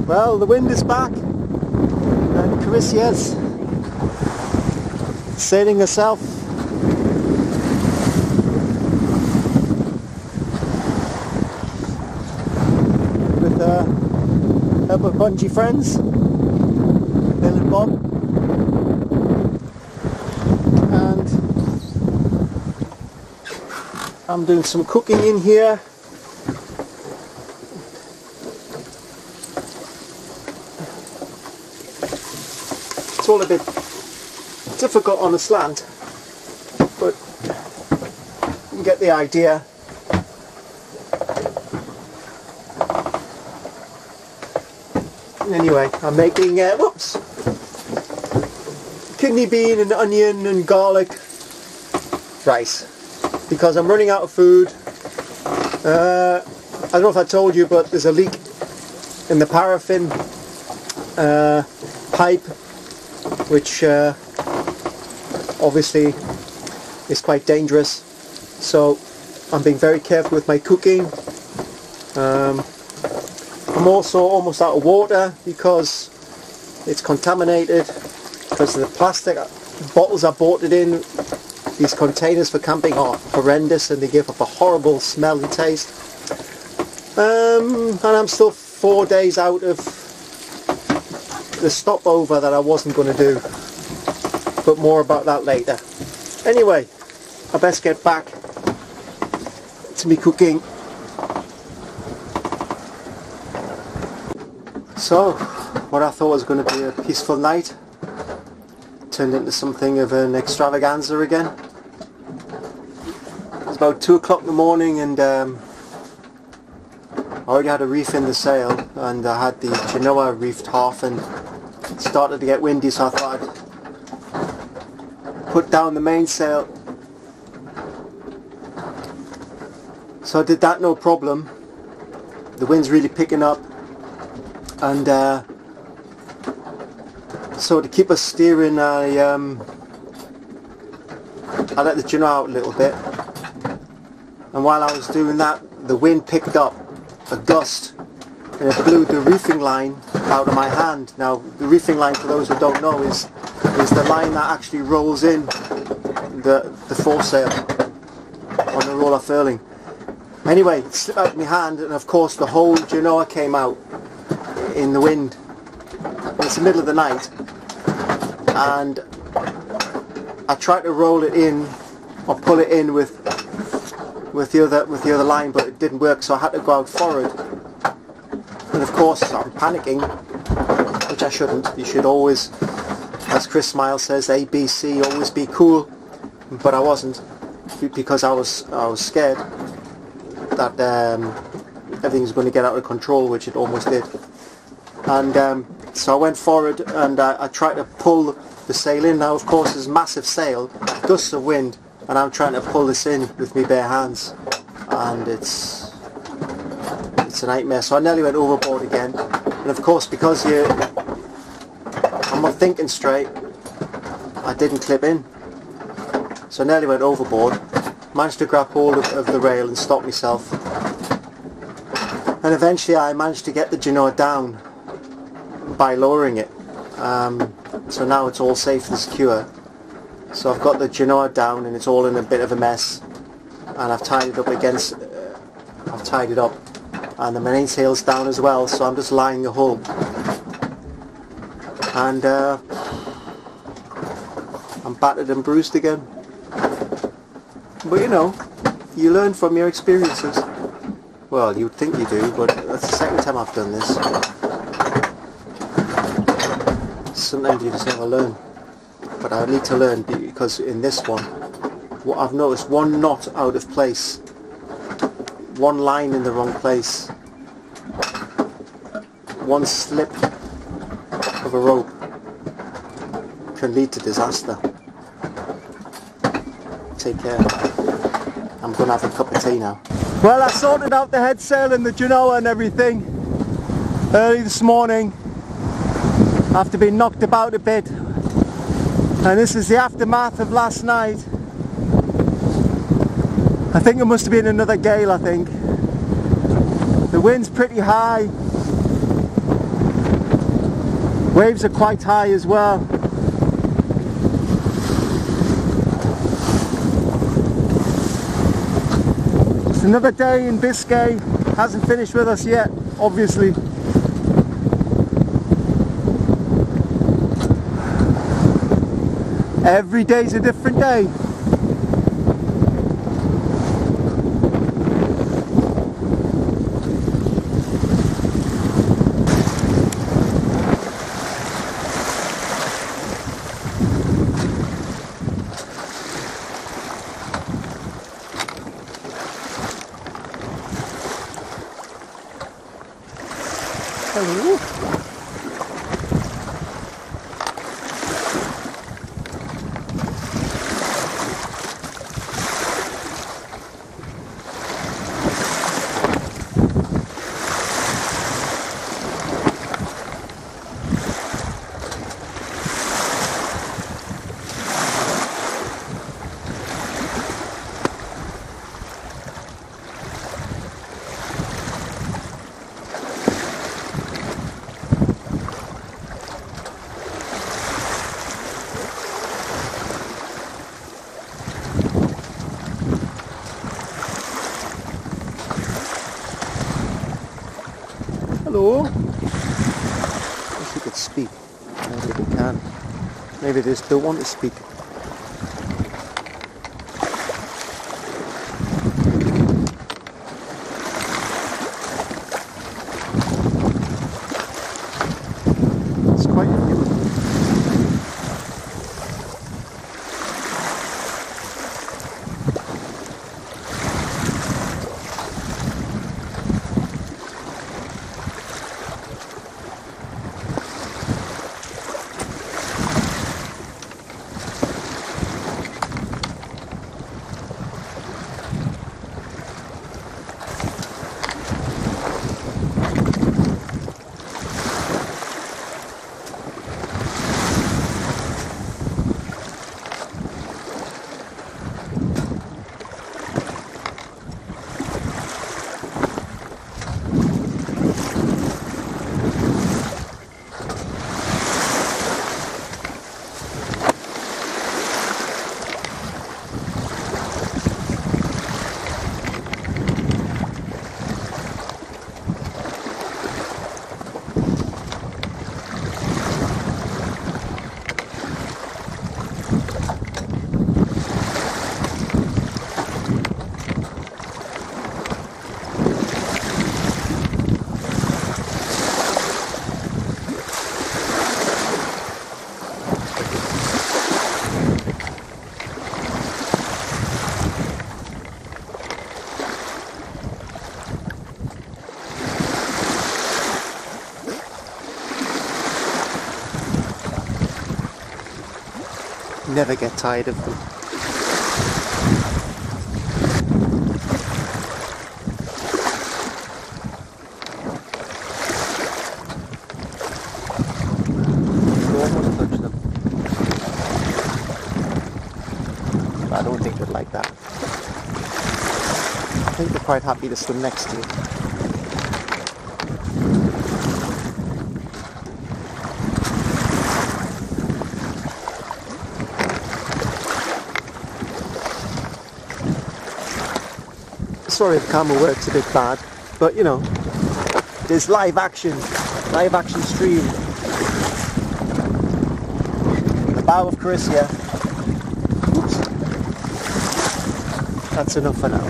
Well, the wind is back and Caricia's sailing herself. With her couple of bungee friends, Bill and Bob. And I'm doing some cooking in here. It's all a bit difficult on a slant, but you get the idea. Anyway, I'm making kidney bean and onion and garlic rice because I'm running out of food. I don't know if I told you, but there's a leak in the paraffin pipe, which obviously is quite dangerous, so I'm being very careful with my cooking. I'm also almost out of water because it's contaminated because of the plastic bottles I bought it in. These containers for camping are horrendous and they give up a horrible smell and taste. And I'm still 4 days out of the stopover that I wasn't going to do, but more about that later. Anyway, I best get back to me cooking. So, what I thought was going to be a peaceful night turned into something of an extravaganza again. It was about 2 o'clock in the morning and I already had a reef in the sail and I had the Genoa reefed half and it started to get windy, so I thought I'd put down the mainsail. So I did that, no problem. The wind's really picking up. And so to keep us steering, I let the Genoa out a little bit, and while I was doing that, the wind picked up a gust and it blew the reefing line out of my hand. Now, the reefing line, for those who don't know, is the line that actually rolls in the foresail on the roller furling. Anyway, it slipped out of my hand, and of course the whole Genoa came out in the wind. It's the middle of the night and I tried to roll it in or pull it in with the other line, but it didn't work, so I had to go out forward. And of course I'm panicking, which I shouldn't. You should always, as Chris Smile says, ABC, always be cool. But I wasn't, because I was scared that everything's going to get out of control, which it almost did. And so I went forward and I tried to pull the sail in. Now of course there's massive sail, gusts of wind, and I'm trying to pull this in with my bare hands, and it's a nightmare. So I nearly went overboard again, and of course because I'm not thinking straight, I didn't clip in, so I nearly went overboard. Managed to grab hold of the rail and stop myself, and eventually I managed to get the Genoa down by lowering it. So now it's all safe and secure. So I've got the Genoa down and it's all in a bit of a mess, and I've tied it up and the mainsail's down as well, so I'm just lining the hull. And I'm battered and bruised again. But you know, you learn from your experiences. Well, you'd think you do, but that's the second time I've done this. Sometimes you just never learn. But I need to learn, because in this one, what I've noticed, one knot out of place, one line in the wrong place, one slip of a rope can lead to disaster. Take care. I'm going to have a cup of tea now. Well, I sorted out the head sail and the Genoa and everything early this morning after being knocked about a bit, and this is the aftermath of last night. I think it must have been another gale. I think the wind's pretty high Waves are quite high as well. It's another day in Biscay. Hasn't finished with us yet, obviously. Every day's a different day. Hello. Hello. Wish you could speak. Maybe they can. Maybe they just don't want to speak. It's quite a few. Never get tired of them. You almost touch them. But I don't think they'd like that. I think they're quite happy to swim next to you. Sorry if the camera works a bit bad, but you know, there's live action stream. The bow of Carissa. Oops. That's enough for now.